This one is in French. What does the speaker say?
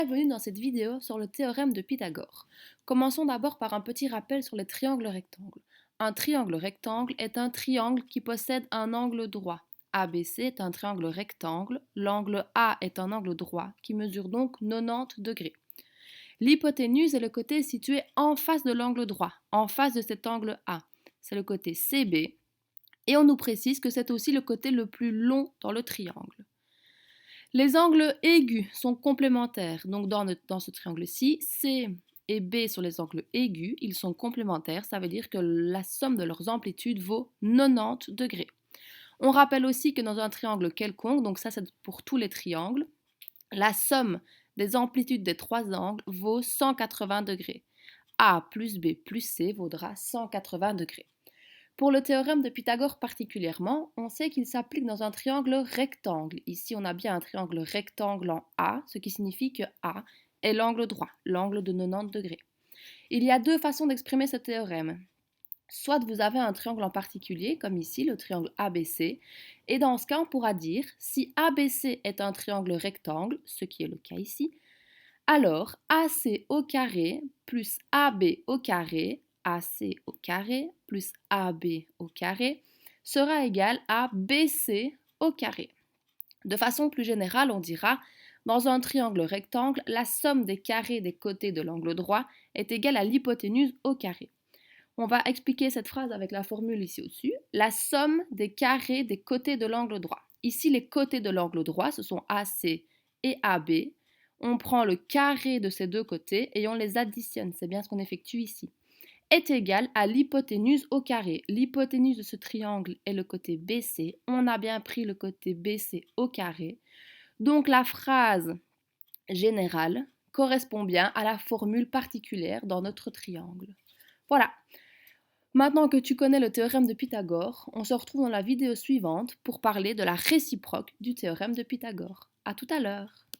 Bienvenue dans cette vidéo sur le théorème de Pythagore. Commençons d'abord par un petit rappel sur les triangles rectangles. Un triangle rectangle est un triangle qui possède un angle droit. ABC est un triangle rectangle, l'angle A est un angle droit qui mesure donc 90 degrés. L'hypoténuse est le côté situé en face de l'angle droit, en face de cet angle A. C'est le côté CB et on nous précise que c'est aussi le côté le plus long dans le triangle. Les angles aigus sont complémentaires. Donc dans ce triangle-ci, C et B sont les angles aigus, ils sont complémentaires, ça veut dire que la somme de leurs amplitudes vaut 90 degrés. On rappelle aussi que dans un triangle quelconque, donc ça c'est pour tous les triangles, la somme des amplitudes des trois angles vaut 180 degrés. A plus B plus C vaudra 180 degrés. Pour le théorème de Pythagore particulièrement, on sait qu'il s'applique dans un triangle rectangle. Ici, on a bien un triangle rectangle en A, ce qui signifie que A est l'angle droit, l'angle de 90 degrés. Il y a deux façons d'exprimer ce théorème. Soit vous avez un triangle en particulier, comme ici, le triangle ABC, et dans ce cas, on pourra dire, si ABC est un triangle rectangle, ce qui est le cas ici, alors AC au carré plus AB au carré, AC au carré plus AB au carré sera égal à BC au carré. De façon plus générale, on dira, dans un triangle rectangle, la somme des carrés des côtés de l'angle droit est égale à l'hypoténuse au carré. On va expliquer cette phrase avec la formule ici au-dessus. La somme des carrés des côtés de l'angle droit. Ici, les côtés de l'angle droit, ce sont AC et AB. On prend le carré de ces deux côtés et on les additionne. C'est bien ce qu'on effectue ici. Est égal à l'hypoténuse au carré. L'hypoténuse de ce triangle est le côté BC. On a bien pris le côté BC au carré. Donc la phrase générale correspond bien à la formule particulière dans notre triangle. Voilà. Maintenant que tu connais le théorème de Pythagore, on se retrouve dans la vidéo suivante pour parler de la réciproque du théorème de Pythagore. À tout à l'heure.